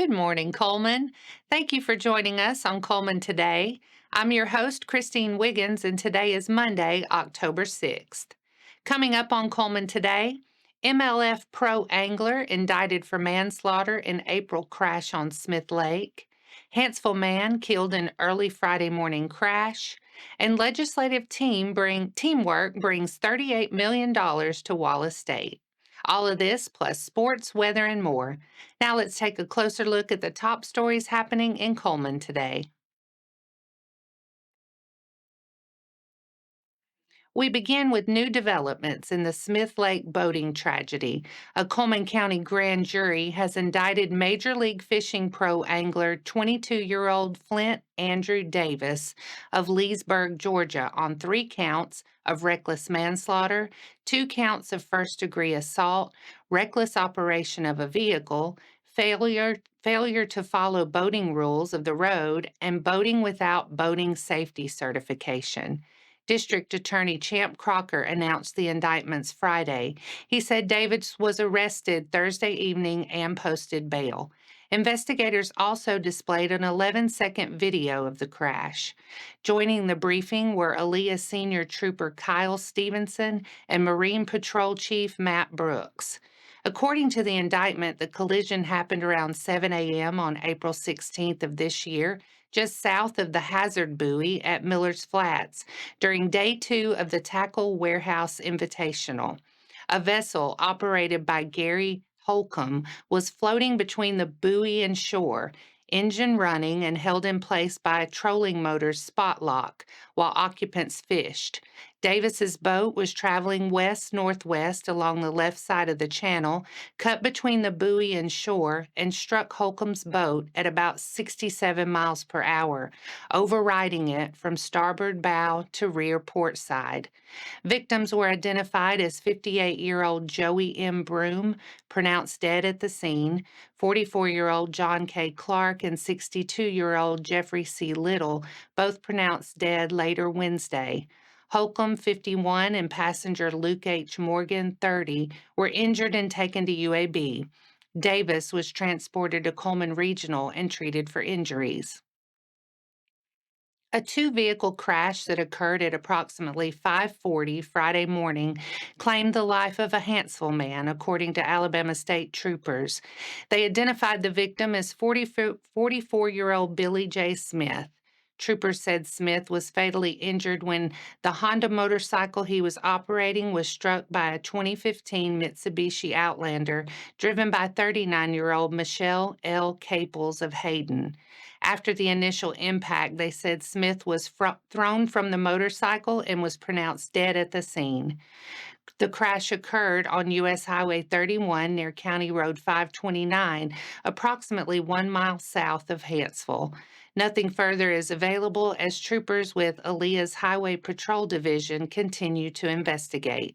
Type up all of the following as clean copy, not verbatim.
Good morning, Coleman. Thank you for joining us on Coleman Today. I'm your host, Christine Wiggins, and today is Monday, October 6th. Coming up on Coleman Today, MLF pro angler indicted for manslaughter in April crash on Smith Lake, Hanceville man killed in early Friday morning crash, and legislative teamwork brings $38 million to Wallace State. All of this plus sports, weather, and more. Now let's take a closer look at the top stories happening in Cullman today. We begin with new developments in the Smith Lake boating tragedy. A Cullman County grand jury has indicted Major League Fishing pro angler 22-year-old Flint Andrew Davis of Leesburg, Georgia, on 3 counts of reckless manslaughter, 2 counts of first-degree assault, reckless operation of a vehicle, failure to follow boating rules of the road, and boating without boating safety certification. District Attorney Champ Crocker announced the indictments Friday. He said Davis was arrested Thursday evening and posted bail. Investigators also displayed an 11-second video of the crash. Joining the briefing were Aaliyah Senior Trooper Kyle Stevenson and Marine Patrol Chief Matt Brooks. According to the indictment, the collision happened around 7 a.m. on April 16th of this year, just south of the Hazard Buoy at Miller's Flats, during day 2 of the Tackle Warehouse Invitational. A vessel operated by Gary Holcomb was floating between the buoy and shore, engine running and held in place by a trolling motor's spot lock while occupants fished. Davis's boat was traveling west-northwest along the left side of the channel, cut between the buoy and shore, and struck Holcomb's boat at about 67 miles per hour, overriding it from starboard bow to rear port side. Victims were identified as 58-year-old Joey M. Broom, pronounced dead at the scene, 44-year-old John K. Clark, and 62-year-old Jeffrey C. Little, both pronounced dead later Wednesday. Holcomb, 51, and passenger Luke H. Morgan, 30, were injured and taken to UAB. Davis was transported to Cullman Regional and treated for injuries. A two-vehicle crash that occurred at approximately 5:40 Friday morning claimed the life of a Hanceville man, according to Alabama State troopers. They identified the victim as 44-year-old Billy J. Smith. Troopers said Smith was fatally injured when the Honda motorcycle he was operating was struck by a 2015 Mitsubishi Outlander driven by 39-year-old Michelle L. Caples of Hayden. After the initial impact, they said Smith was thrown from the motorcycle and was pronounced dead at the scene. The crash occurred on U.S. Highway 31 near County Road 529, approximately 1 mile south of Hanceville. Nothing further is available as troopers with Aaliyah's Highway Patrol Division continue to investigate.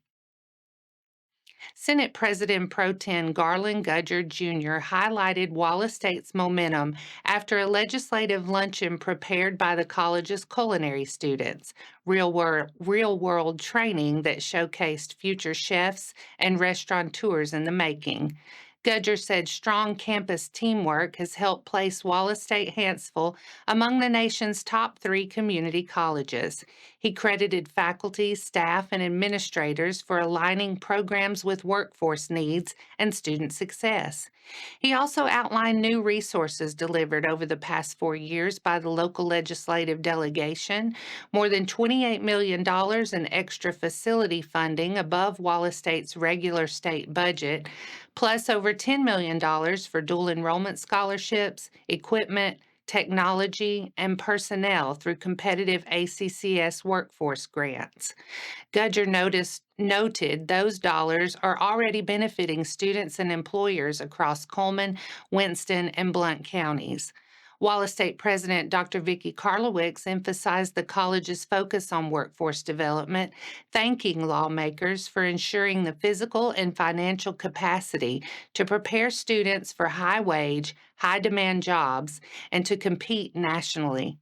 Senate President Pro Tem Garland Gudger Jr. highlighted Wallace State's momentum after a legislative luncheon prepared by the college's culinary students, real-world training that showcased future chefs and restaurateurs in the making. Gudger said strong campus teamwork has helped place Wallace State Hanceville among the nation's top 3 community colleges. He credited faculty, staff, and administrators for aligning programs with workforce needs and student success. He also outlined new resources delivered over the past 4 years by the local legislative delegation, more than $28 million in extra facility funding above Wallace State's regular state budget, plus over $10 million for dual enrollment scholarships, equipment, technology, and personnel through competitive ACCS workforce grants. Gudger noted those dollars are already benefiting students and employers across Cullman, Winston, and Blount counties. Wallace State President Dr. Vicki Karlowicz emphasized the college's focus on workforce development, thanking lawmakers for ensuring the physical and financial capacity to prepare students for high-wage, high-demand jobs and to compete nationally.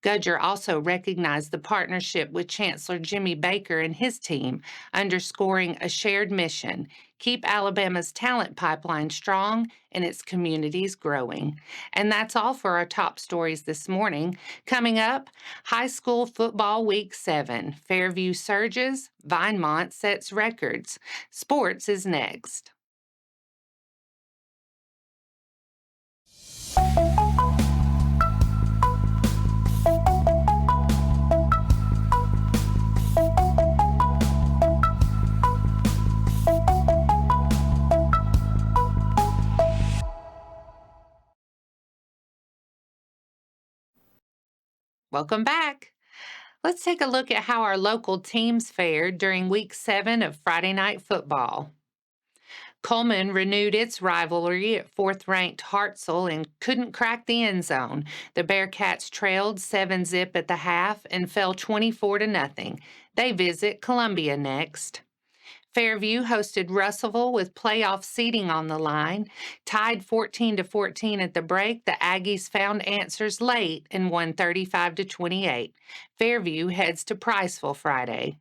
Gudger also recognized the partnership with Chancellor Jimmy Baker and his team, underscoring a shared mission: keep Alabama's talent pipeline strong and its communities growing. And that's all for our top stories this morning. Coming up, high school football week 7. Fairview surges, Vinemont sets records. Sports is next. Welcome back. Let's take a look at how our local teams fared during week 7 of Friday Night Football. Cullman renewed its rivalry at fourth-ranked Hartselle and couldn't crack the end zone. The Bearcats trailed 7-zip at the half and fell 24-0. They visit Columbia next. Fairview hosted Russellville with playoff seeding on the line. Tied 14-14 at the break, the Aggies found answers late and won 35-28. Fairview heads to Priceville Friday.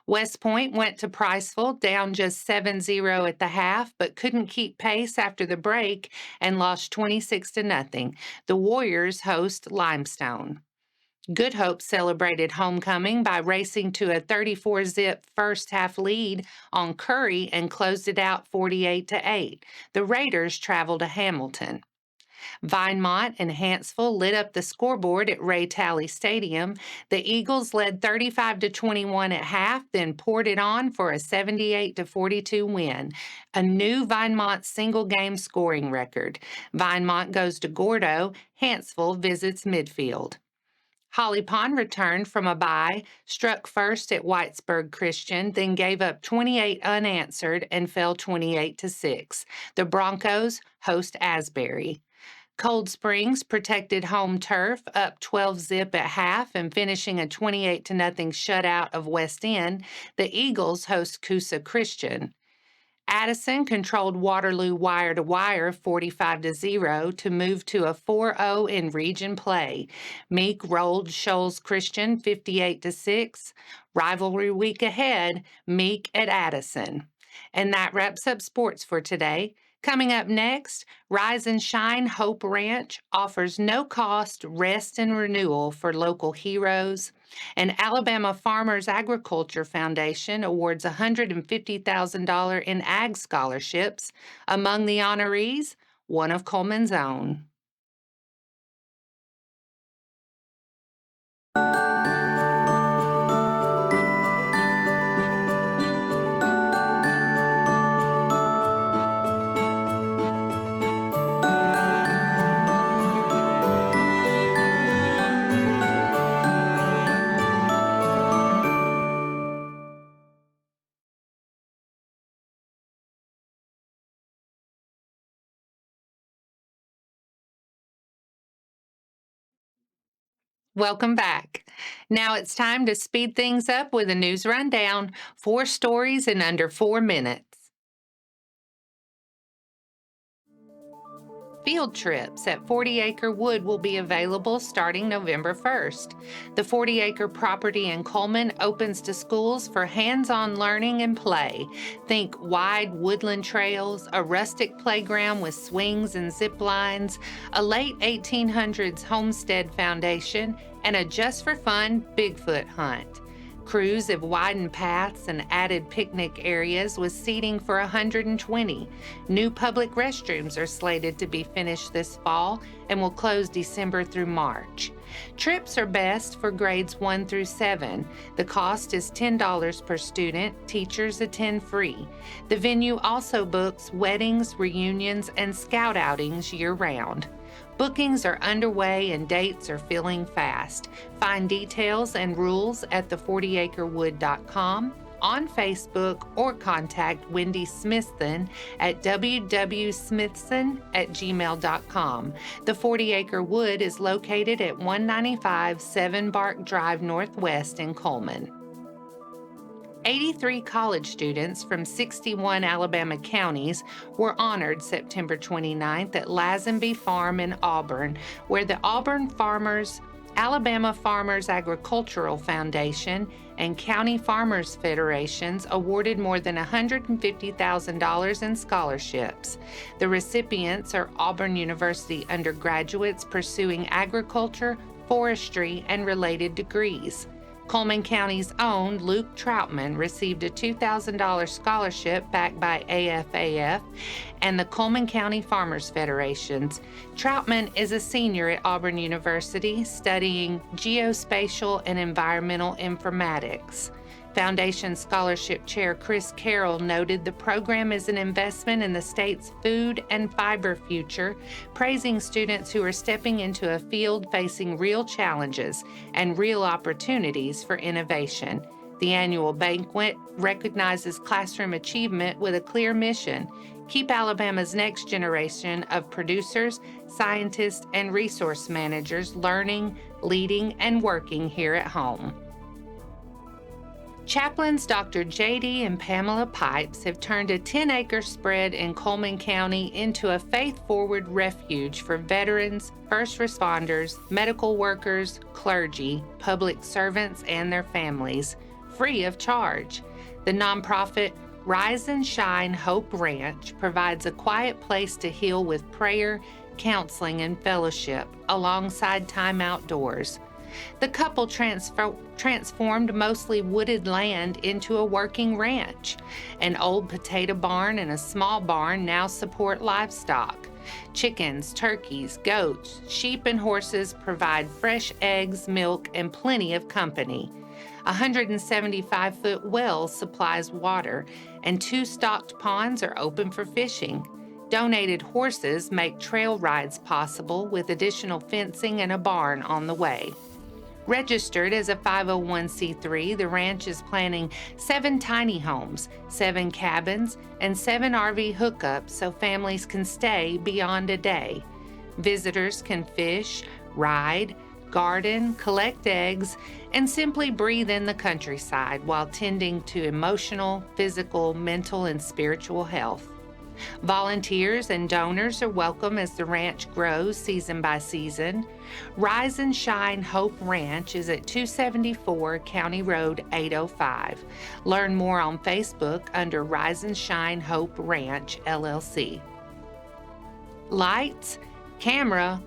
West Point went to Priceville, down just 7-0 at the half, but couldn't keep pace after the break and lost 26-0. The Warriors host Limestone. Good Hope celebrated homecoming by racing to a 34-zip first-half lead on Curry and closed it out 48-8. The Raiders traveled to Hamilton. Vinemont and Hanceville lit up the scoreboard at Ray Talley Stadium. The Eagles led 35-21 at half, then poured it on for a 78-42 win, a new Vinemont single-game scoring record. Vinemont goes to Gordo. Hanceville visits midfield. Holly Pond returned from a bye, struck first at Whitesburg Christian, then gave up 28 unanswered and fell 28-6. The Broncos host Asbury. Cold Springs protected home turf, up 12-zip at half and finishing a 28-0 shutout of West End. The Eagles host Coosa Christian. Addison controlled Waterloo wire-to-wire 45-0 to move to a 4-0 in region play. Meek rolled Shoals Christian 58-6. Rivalry week ahead, Meek at Addison. And that wraps up sports for today. Coming up next, Rise and Shine Hope Ranch offers no-cost rest and renewal for local heroes. And Alabama Farmers Agriculture Foundation awards $150,000 in ag scholarships. Among the honorees, one of Cullman's own. Welcome back. Now it's time to speed things up with a news rundown. 4 stories in under 4 minutes. Field trips at 40 Acre Wood will be available starting November 1st. The 40 Acre property in Cullman opens to schools for hands-on learning and play. Think wide woodland trails, a rustic playground with swings and zip lines, a late 1800s homestead foundation, and a just-for-fun Bigfoot hunt. Crews have widened paths and added picnic areas with seating for 120. New public restrooms are slated to be finished this fall and will close December through March. Trips are best for grades 1 through 7. The cost is $10 per student. Teachers attend free. The venue also books weddings, reunions, and scout outings year-round. Bookings are underway and dates are filling fast. Find details and rules at the40acrewood.com, on Facebook, or contact Wendy Smithson at www.smithson@gmail.com. The 40 Acre Wood is located at 195 7 Bark Drive Northwest in Cullman. 83 college students from 61 Alabama counties were honored September 29th at Lazenby Farm in Auburn, where the Auburn Farmers Alabama Farmers Agricultural Foundation and County Farmers Federations awarded more than $150,000 in scholarships. The recipients are Auburn University undergraduates pursuing agriculture, forestry, and related degrees. Cullman County's own Luke Troutman received a $2,000 scholarship backed by AFAF and the Cullman County Farmers Federations. Troutman is a senior at Auburn University studying geospatial and environmental informatics. Foundation Scholarship Chair Chris Carroll noted the program is an investment in the state's food and fiber future, praising students who are stepping into a field facing real challenges and real opportunities for innovation. The annual banquet recognizes classroom achievement with a clear mission: keep Alabama's next generation of producers, scientists, and resource managers learning, leading, and working here at home. Chaplains Dr. J.D. and Pamela Pipes have turned a 10-acre spread in Cullman County into a faith-forward refuge for veterans, first responders, medical workers, clergy, public servants, and their families, free of charge. The nonprofit Rise and Shine Hope Ranch provides a quiet place to heal with prayer, counseling, and fellowship, alongside time outdoors. The couple transformed mostly wooded land into a working ranch. An old potato barn and a small barn now support livestock. Chickens, turkeys, goats, sheep, and horses provide fresh eggs, milk, and plenty of company. A 175-foot well supplies water, and 2 stocked ponds are open for fishing. Donated horses make trail rides possible, with additional fencing and a barn on the way. Registered as a 501c3, the ranch is planning 7 tiny homes, 7 cabins, and 7 RV hookups so families can stay beyond a day. Visitors can fish, ride, garden, collect eggs, and simply breathe in the countryside while tending to emotional, physical, mental, and spiritual health. Volunteers and donors are welcome as the ranch grows season by season. Rise and Shine Hope Ranch is at 274 County Road 805. Learn more on Facebook under Rise and Shine Hope Ranch, LLC. Lights, camera,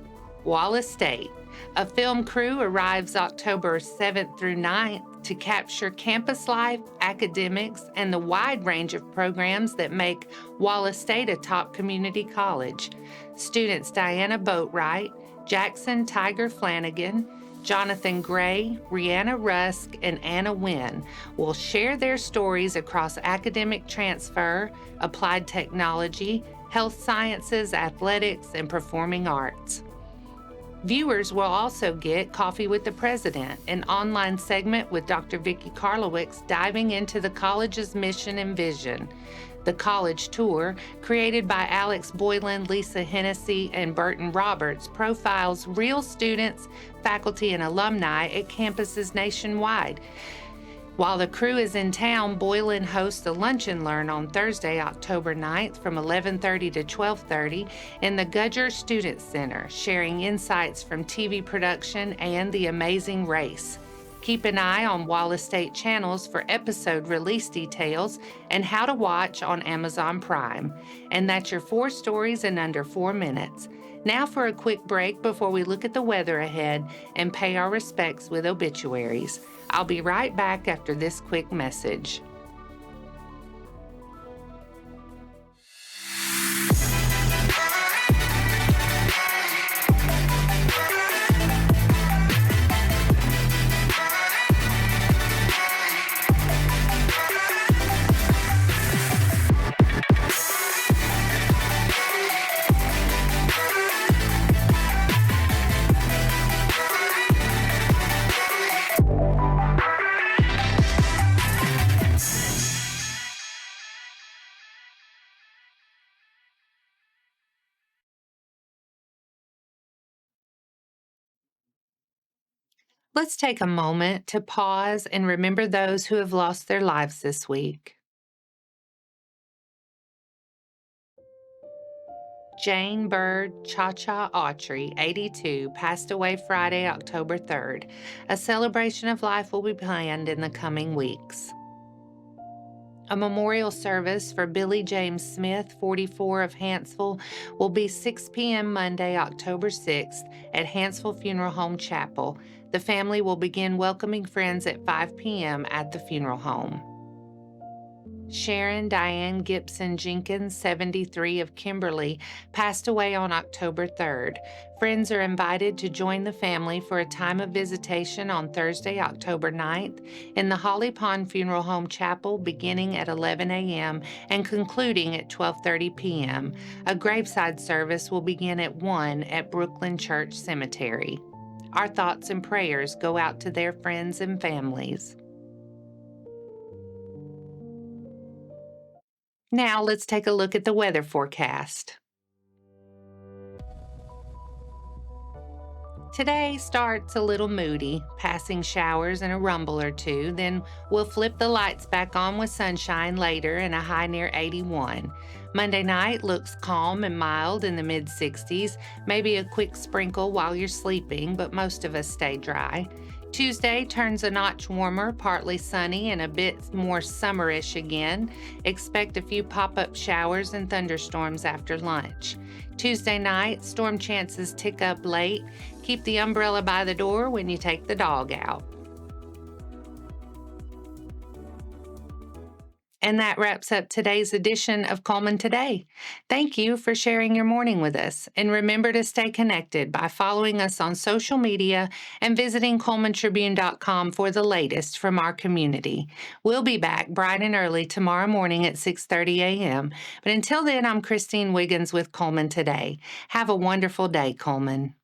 Wallace State. A film crew arrives October 7th through 9th to capture campus life, academics, and the wide range of programs that make Wallace State a top community college. Students Diana Boatwright, Jackson Tiger Flanagan, Jonathan Gray, Rihanna Rusk, and Anna Wynn will share their stories across academic transfer, applied technology, health sciences, athletics, and performing arts. Viewers will also get Coffee with the President, an online segment with Dr. Vicki Karlowicz diving into the college's mission and vision. The college tour, created by Alex Boylan, Lisa Hennessy, and Burton Roberts, profiles real students, faculty, and alumni at campuses nationwide. While the crew is in town, Boylan hosts a Lunch and Learn on Thursday, October 9th from 11:30 to 12:30 in the Gudger Student Center, sharing insights from TV production and The Amazing Race. Keep an eye on Wallace State channels for episode release details and how to watch on Amazon Prime. And that's your 4 stories in under 4 minutes. Now for a quick break before we look at the weather ahead and pay our respects with obituaries. I'll be right back after this quick message. Let's take a moment to pause and remember those who have lost their lives this week. Jane Bird Cha-Cha Autry, 82, passed away Friday, October 3rd. A celebration of life will be planned in the coming weeks. A memorial service for Billy James Smith, 44, of Hanceville, will be 6 p.m. Monday, October 6th at Hanceville Funeral Home Chapel. The family will begin welcoming friends at 5 p.m. at the funeral home. Sharon Diane Gibson Jenkins, 73, of Kimberly, passed away on October 3rd. Friends are invited to join the family for a time of visitation on Thursday, October 9th, in the Holly Pond Funeral Home Chapel, beginning at 11 a.m. and concluding at 12:30 p.m. A graveside service will begin at 1 at Brooklyn Church Cemetery. Our thoughts and prayers go out to their friends and families. Now let's take a look at the weather forecast. Today starts a little moody, passing showers and a rumble or two. Then we'll flip the lights back on with sunshine later and a high near 81. Monday night looks calm and mild in the mid 60s, maybe a quick sprinkle while you're sleeping, but most of us stay dry. Tuesday turns a notch warmer, partly sunny, and a bit more summerish again. Expect a few pop-up showers and thunderstorms after lunch. Tuesday night, storm chances tick up late. Keep the umbrella by the door when you take the dog out. And that wraps up today's edition of Cullman Today. Thank you for sharing your morning with us. And remember to stay connected by following us on social media and visiting CullmanTribune.com for the latest from our community. We'll be back bright and early tomorrow morning at 6:30 a.m. But until then, I'm Christine Wiggins with Cullman Today. Have a wonderful day, Cullman.